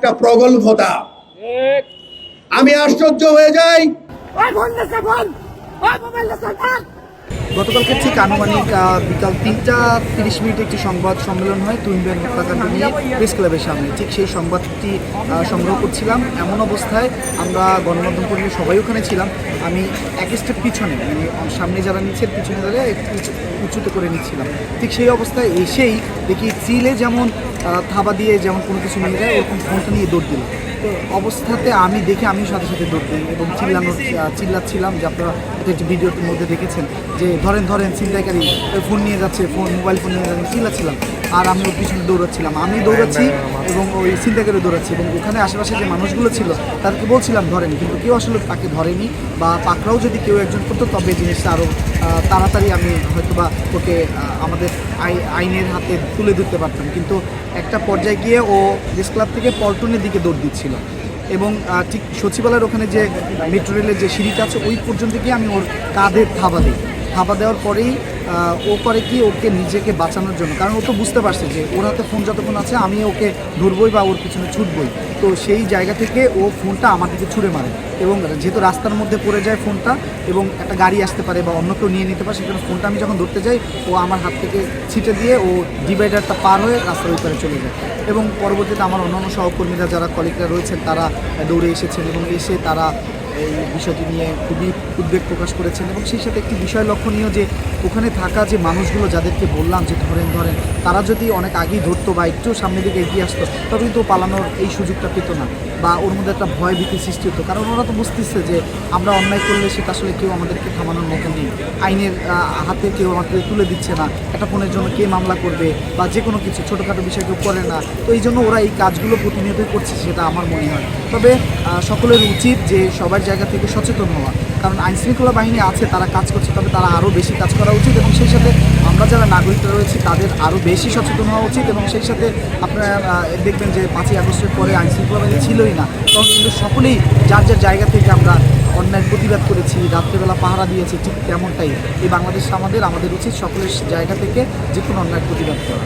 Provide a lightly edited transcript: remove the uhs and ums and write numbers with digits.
একটা প্রগল্ভতা। আমি আশ্চর্য হয়ে যাই। গতকালকে ঠিক আনুমানিক বিকাল ৩টা ৩০ একটি সংবাদ সম্মেলন হয় তুহিনের হত্যাকাণ্ড নিয়ে প্রেস ক্লাবের সামনে। ঠিক সেই সংবাদটি সংগ্রহ করছিলাম। এমন অবস্থায় আমরা গণমাধ্যম কর্মী সবাই ওখানে ছিলাম। আমি এক স্টেপ পিছনে, মানে সামনে যারা নিচ্ছেন পিছনে দাঁড়িয়ে একটু উঁচুতে করে নিচ্ছিলাম। ঠিক সেই অবস্থায় এসেই দেখি চিলে যেমন থাবা দিয়ে যেমন কোনো কিছু নিয়ে যায়, ওরকম ফোনটা নিয়ে দৌড় দিল। তো অবস্থাতে আমি দেখে আমি সাথে সাথে দৌড় দিই এবং চিল্লাচ্ছিলাম, যে আপনারা একটি ভিডিওর মধ্যে দেখেছেন যে ধরেন ছিনতাইকারী ফোন নিয়ে যাচ্ছে, মোবাইল ফোন নিয়ে যাচ্ছে, চিল্লাচ্ছিলাম। আর আমি ওর পিছনে দৌড়াচ্ছিলাম, আমি দৌড়াচ্ছি এবং ওই ছিনতাইকারী দৌড়াচ্ছি এবং ওখানে আশেপাশে যে মানুষগুলো ছিল তাদেরকে বলছিলাম ধরেন, কিন্তু কেউ আসলে তাকে ধরেনি, বা পাকড়াও যদি কেউ একজন করতো তবে জিনিসটা আরও তাড়াতাড়ি আমি হয়তোবা ওকে আমাদের আইনের হাতে তুলে দিতে পারতাম। কিন্তু একটা পর্যায়ে গিয়ে ও প্রেস ক্লাব থেকে পল্টনের দিকে দৌড় দিচ্ছিল এবং ঠিক সচিবালয়ের ওখানে যে মেট্রো রেলের যে সিঁড়িটা আছে ওই পর্যন্ত গিয়ে আমি ওর কাঁধে থাবা দেওয়ার পরেই ও করে কি ওকে নিজেকে বাঁচানোর জন্য, কারণ ও তো বুঝতে পারছে যে ওর হাতে ফোন যতক্ষণ আছে আমি ওকে ধরবই বা ওর পিছনে ছুটবই। তো সেই জায়গা থেকে ও ফোনটা আমার দিকে ছুঁড়ে মারে এবং যেহেতু রাস্তার মধ্যে পড়ে যায় ফোনটা এবং একটা গাড়ি আসতে পারে বা অন্য কেউ নিয়ে নিতে পারে, সেখানে ফোনটা আমি যখন ধরতে যাই ও আমার হাত থেকে ছিটে দিয়ে ও ডিভাইডারটা পার হয়ে রাস্তার ওই পারে চলে যায়। এবং পরবর্তীতে আমার অন্যান্য সহকর্মীরা যারা কলিগরা রয়েছেন তারা দৌড়ে এসেছেন এবং এসে তারা এই বিষয়টি নিয়ে খুবই উদ্বেগ প্রকাশ করেছেন। এবং সেই সাথে একটি বিষয় লক্ষণীয় যে ওখানে থাকা যে মানুষগুলো যাদেরকে বললাম যে ধরেন তারা যদি অনেক আগেই ধরতো বা একটু সামনের দিকে এগিয়ে আসতো তবে কিন্তু পালানোর এই সুযোগটা পেত না, বা ওর মধ্যে একটা ভয় ভীতি সৃষ্টি হতো। কারণ ওরা তো বুঝতেছে যে আমরা অন্যায় করলে সেটা আসলে কেউ আমাদেরকে থামানোর মতো নেই, আইনের হাতে কেউ আমাকে তুলে দিচ্ছে না, একটা ফোনের জন্য কে মামলা করবে বা যে কোনো কিছু ছোটোখাটো বিষয় কেউ করে না। তো এই জন্য ওরা এই কাজগুলো প্রতিনিয়তই করছে, সেটা আমার মনে হয়। তবে সকলের উচিত যে সবার জায়গা থেকে সচেতন হওয়া, কারণ আইনশৃঙ্খলা বাহিনী আছে, তারা কাজ করছে, তবে তারা আরও বেশি কাজ করা উচিত এবং সেই সাথে আমরা যারা নাগরিকরা রয়েছি তাদের আরও বেশি সচেতন হওয়া উচিত। এবং সেই সাথে আপনারা দেখবেন যে 5ই আগস্টের পরে আইনশৃঙ্খলা বাহিনী ছিলই না, তখন কিন্তু সকলেই যার যার জায়গা থেকে আমরা অন্যায় প্রতিবাদ করেছি, রাত্রেবেলা পাহারা দিয়েছি, ঠিক তেমনটাই এই বাংলাদেশ আমাদের উচিত সকলের জায়গা থেকে যে কোনো অন্যায় প্রতিবাদ করা।